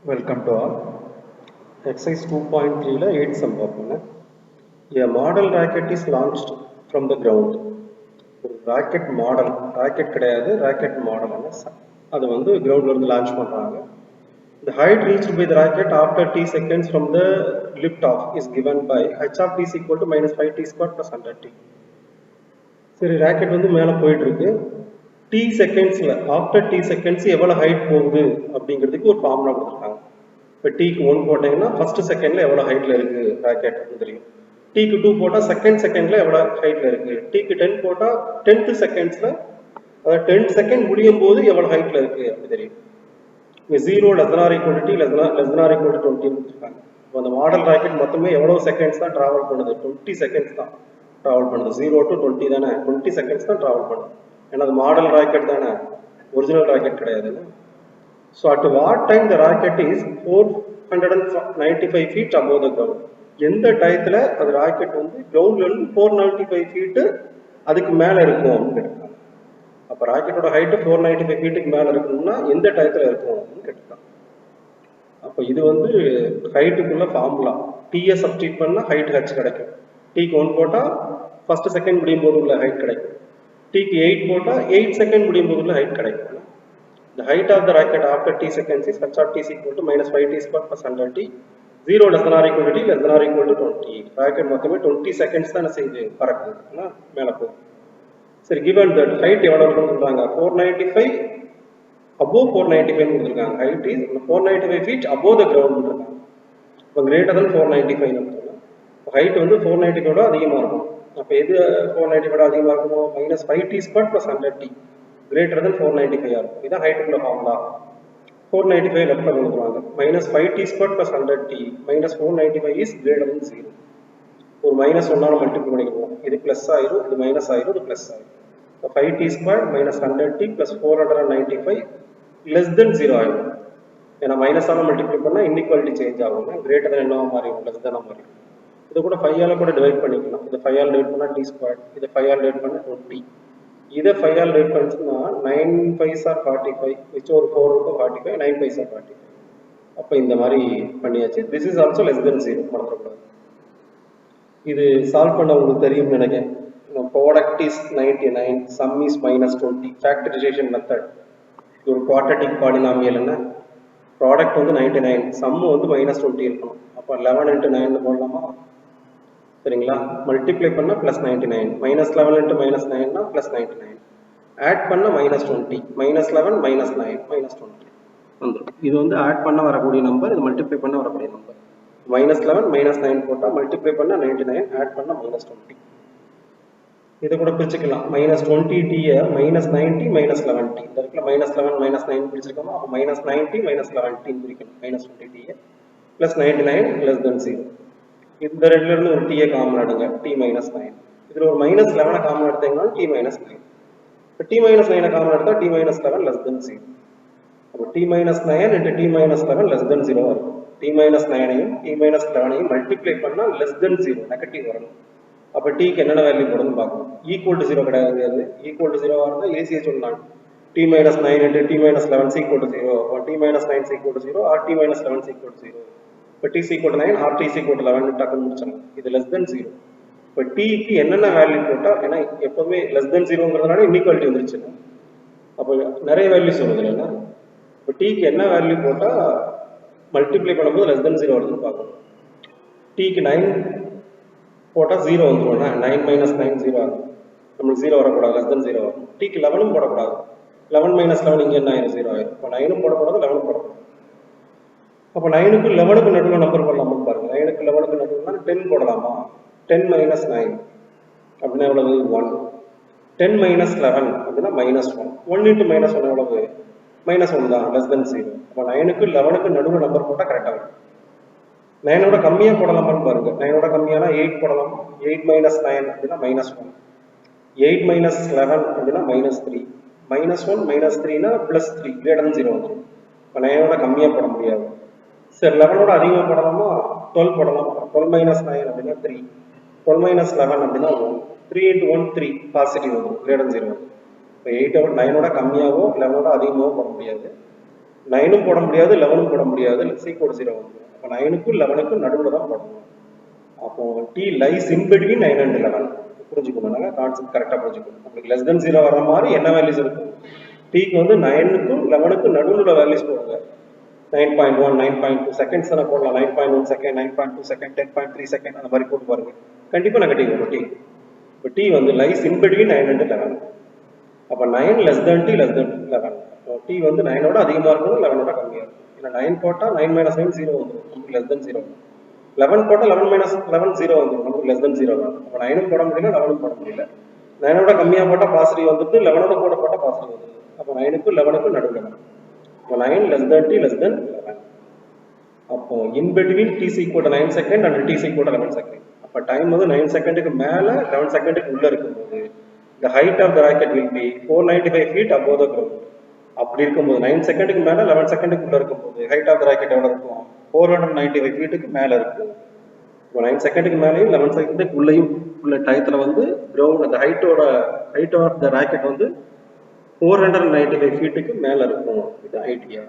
Welcome to all. Exercise 2.3 la 8 sum பார்ப்போம். A model rocket is launched from the ground. ஒரு rocket model, rocket கிடையாது, rocket model அது வந்து கிரவுண்ட்ல இருந்து லான்ச் பண்றாங்க. The height reached by the rocket after t seconds from the lift off is given by h of t is equal to minus 5t squared plus 100t. சரி, rocket வந்து மேலே போயிட்டு இருக்கு. t செகண்ட்ஸ்ல ஆஃப்டர் t செகண்ட்ஸ் எவ்வளவு height போகுது அப்படிங்கிறதுக்கு ஒரு formula கொடுத்துருக்காங்க. இப்போ டீக்கு 1 போட்டீங்கன்னா ஃபர்ஸ்ட் செகண்ட்ல எவ்வளவு ஹைட்ல இருக்கு ராக்கெட் அப்படின்னு தெரியும். டீக்கு 2 போட்டா செகண்ட்ல எவ்வளவு ஹைட்ல இருக்கு. டீக்கு 10 போட்டா 10th செகண்ட்ஸ்ல, அதாவது 10 செகண்ட் முடியும் போது எவ்வளவு ஹைட்ல இருக்கு அப்படி தெரியும். இங்க 0 less than or equal to t less than or equal to 20 கொடுத்துருக்காங்க. இப்போ அந்த மாடல் ராக்கெட் மொத்தமே எவ்வளவு செகண்ட்ஸ் தான் டிராவல் பண்ணுது? 20 செகண்ட்ஸ் தான் டிராவல் பண்ணுது. 0 to 20 தானே, 20 செகண்ட்ஸ் தான் டிராவல் பண்ணுது. ஏன்னா அது மாடல் ராக்கெட் தானே, ஒரிஜினல் ராக்கெட் கிடையாது. So at what time the rocket is 495 feet above the ground? எந்த டயத்துல அந்த ராக்கெட் வந்து கிரவுண்ட்ல இருந்து 495 feet அதுக்கு மேல இருக்கும் அப்படின்னு கேட்டிருக்காங்க. அப்ப ராக்கெட்டோட ஹைட் 495 feetக்கு மேல இருக்கணும்னா எந்த டயத்துல இருக்கும் அப்படின்னு கேட்டிருக்காங்க. அப்ப இது வந்து ஹைட்டுக்குள்ள ஃபார்முலா. டிஎ சப்ஸ்டிட் பண்ணா ஹைட் ஹச் கிடைக்கும். டீக்கு 1 போட்டா ஃபர்ஸ்ட் செகண்ட் முடியும் போது உள்ள ஹைட் கிடைக்கும். டீக்கு 8 போட்டா 8 செகண்ட் முடியும் போது உள்ள ஹைட் கிடைக்கும். The height of the rocket after t seconds is h of t is equal to minus 5t squared plus 100t. 0 less than or equal to t less than or equal to 20. Rocket மொத்தமே 20 seconds தான் செய்து பறக்குது, மேல போகும். சரி, given that height எவ்வளவு இருக்குன்னு சொல்றாங்க? 495 above 495 கொடுத்திருக்காங்க. Height is 495 feet above the ground கொடுத்திருக்காங்க. இப்போ greater than 495 சொல்றாங்க. height வந்து 495 விட அதிகமா இருக்கும். அப்ப எது 495 விட அதிகமா இருக்குமோ? minus 5t squared plus 100t. greater than 495 இருக்கும். இதான் ஹைட்டுக்குள்ள ஃபார்முலா. 495 லெஃப்ட்ல கொடுத்துருவாங்க. minus 5t squared plus 100t minus 495 is greater than 0. ஒரு மைனஸ் ஒன்னால மல்டிப்ளை பண்ணிக்குவோம். இது பிளஸ் ஆயிரும், இது மைனஸ் ஆயிரும், இது பிளஸ் ஆயிரும். 5t squared minus 100t plus 495 less than 0 ஆயிரும். ஏன்னா மைனஸால மல்டிப்ளை பண்ணா இன்இக்வாலிட்டி சேஞ்ச் ஆகும். கிரேட்டர் than என்னவா மாறிடும்? லெஸ் than மாறிடும். இது கூட 5 ஆல கூட டிவைட் பண்ணிக்கலாம். இது 5 ஆல டிவைட் பண்ணா t squared, இது 5 ஆல டிவைட் பண்ணா 20. இதை 5 ஆல் டிவைட் பண்ணிச்சுன்னா 9 5s are 45, மிச்சம் ஒரு 4 இருக்கும் 45, 9 5s are 45. அப்போ இந்த மாதிரி பண்ணியாச்சு. This is also less than 0, மறந்துடக்கூடாது. இது சால்வ் பண்ண உங்களுக்கு தெரியும் நினைக்கிறேன். Product is 99, some is minus 20, factorisation method. இது ஒரு குவாட்ரட்டிக் பாலினாமியல். என்ன ப்ராடக்ட் வந்து 99, சம் வந்து minus 20 இருக்கணும். அப்போ 11 into 9 போடலாமா? சரிங்களா? மல்டிப்ளை பண்ணா பிளஸ் 99, மைனஸ் 11 இன்ட்டு மைனஸ் 9னா பிளஸ் 99, ஆட் பண்ண மைனஸ் 20, மைனஸ் 11 மைனஸ் 9 மைனஸ் 20 வந்துடும். இது வந்து ஆட் பண்ண வரக்கூடிய நம்பர், இது மல்டிப்ளை பண்ண வரக்கூடிய நம்பர். மைனஸ் 11 மைனஸ் 9 போட்டால் மல்டிப்ளை பண்ண 99, ஆட் பண்ண மைனஸ் 20. இதை கூட பிரிச்சுக்கலாம். Minus 20t minus 90 minus 11t. இந்த இடத்துல மைனஸ் 11 மைனஸ் 9 பிரிச்சிருக்கோமா? அப்போ மைனஸ் 90 மைனஸ் 11t பிரிக்கணும். Minus 20t plus 99 less than 0. இந்த ரெண்டுல இருந்து ஒரு t காமன் எடுங்க, t minus 9. இதுல ஒரு minus 11 காமன் எடுத்தீங்கன்னா t minus 9. இப்போ t minus 9 காமன் எடுத்தா t minus 11 less than 0. அப்போ t minus 9 into t minus 11 less than 0 வரும். t minus 9ஐயும் t minus 11ஐயும் மல்டிப்ளை பண்ணா less than 0, நெகட்டிவ் வரணும். அப்போ tக்கு என்னென்ன வேல்யூ போடுன்னு பார்க்கணும். ஈக்குவல் டு 0 கிடையாது. ஈக்குவல் டு 0 இருந்தால் ஈஸியாக சொல்லலாம். t minus 9 into t minus 11 is equal to 0, or t minus 9 is equal to 0, or t minus 11 is equal to 0. இப்போ t is equal to 9 or t is equal to 11 டக்குன்னு முடிச்சலாம். இது less than 0. இப்போ tக்கு என்னென்ன value போட்டால், ஏன்னா எப்பவுமே less than 0ங்கிறதுனால inequality வந்துருச்சு. அப்போ நிறைய வேல்யூஸ் வருது இல்லைன்னா, இப்போ tக்கு என்ன வேல்யூ போட்டால் மல்டிப்ளை பண்ணும்போது less than 0 வருதுன்னு பார்க்கணும். tக்கு 9 போட்டால் 0 வந்துடும்னா 9 மைனஸ் 9 0 ஆகும். நம்மளுக்கு 0 வரக்கூடாது, less than 0 வரும். tக்கு 11 போடக்கூடாது. 11 மைனஸ் 11 இங்கே என்ன ஆயிரும்? 0 ஆயிரும். இப்போ 9 போடக்கூடாது, 11 போடக்கூடாது. அப்போ 9க்கு 11க்கு நடுவில் நம்பர் போடலாமான்னு பாருங்க. 9க்கு 11க்கு நடுவுனா 10 போடலாமா? 10 மைனஸ் 9 அப்படின்னா எவ்வளவு? 1. 10 மைனஸ் 11 அப்படின்னா மைனஸ் 1. 1 இன்ட்டு மைனஸ் 1 எவ்வளவு? மைனஸ் 1 தான், லெஸ் தென் 0. அப்போ 9க்கு 11க்கு நடுவில் நம்பர் போட்டால் கரெக்டாக இருக்கும். 9ஓட கம்மியாக போடலாமான்னு பாருங்க. 9ஓட கம்மியானா 8 போடலாமா? 8 மைனஸ் 9 அப்படின்னா மைனஸ் 1. 8 மைனஸ் 11 அப்படின்னா மைனஸ் 3. மைனஸ் 1 மைனஸ் 3னா பிளஸ் 3, கிரேட்டர் தென் 0 வந்துடும். இப்போ 9ஓட கம்மியாக போட முடியாது. சரி, 11ஓட அதிகமாக போடலாமா? 12 போடலாமா? 12 மைனஸ் 9 அப்படின்னா 3. 12 மைனஸ் 11 அப்படின்னா 1. 3 into 1 3, பாசிட்டிவ் வரும், கிரேட்டர் தென் 0 வரும். இப்போ 9ஓட கம்மியாகவோ 11ஓட அதிகமாகவோ போட முடியாது. 9ம் போட முடியாது, 11ம் போட முடியாது, C/0 வந்துடும். அப்போ 9க்கும் 11க்கும் நடுவில் தான் போடணும். அப்போ T lies in between 9 and 11. புரிஞ்சுக்கணும், கான்செப்ட் கரெக்டாக புரிஞ்சுக்கணும். உங்களுக்கு லெஸ் தென் 0 வர மாதிரி என்ன வேல்யூஸ் இருக்கும், Tக்கு வந்து 9க்கும் 11க்கும் நடுவில் வேல்யூஸ் போடுங்க. 9.1, 9.2 செகண்ட்ஸ் தானே போடலாம். 9.1 செகண்ட், 9.2 செகண்ட், 10.3 செகண்ட் அந்த மாதிரி போட்டு பாருங்க. கண்டிப்பாக நெகட்டிவ் வரும் T. இப்போ T வந்து லைஸ் இன் பிட்வீன் 9 and 11. அப்போ 9 less than T less than 11. T வந்து 9ஓட அதிகமாக இருக்கணும், 11ஓட கம்மியாக இருக்கும். ஏன்னா 9 போட்டால் 9 - 9 0 வந்துடும், நமக்கு லெஸ் தென் 0. 11 போட்டால் 11 - 11 0 வந்துடும், நமக்கு லெஸ் தென் 0 வரும். அப்போ 9ம் போட முடியல, 11ம் போட முடியல. 9ஓட கம்மியாக போட்டால் பாசிட்டிவ் வந்துட்டு, 11ஓட கூட போட்டால் பாசிட்டிவ் வந்துடும். அப்போ 9க்கும் 11க்கும் நடுவில் வரும். அப்போ 9 less than T less than 11. அப்போ in between T is equal to 9 second and T is equal to 11 second. அப்போ டைம் வந்து 9 செகண்டுக்கு மேலே 11 செகண்டுக்கு உள்ளே இருக்கும்போது the height of the rocket will be 495 feet above the ground. அப்படி இருக்கும்போது 9 செகண்டுக்கு மேலே 11 செகண்டுக்கு உள்ளே இருக்கும்போது height of the rocket எவ்வளோ இருக்கும், 495 feetக்கு மேலே இருக்கும். இப்போ 9 செகண்டுக்கு மேலேயும் 11 செகண்டுக்கு உள்ளேயும் உள்ள டயத்தில் வந்து கிரவுண்ட் அந்த ஹைட் ஆஃப் த ராக்கெட் வந்து 495 feetக்கு மேலே இருக்கும். இது ஐடியா.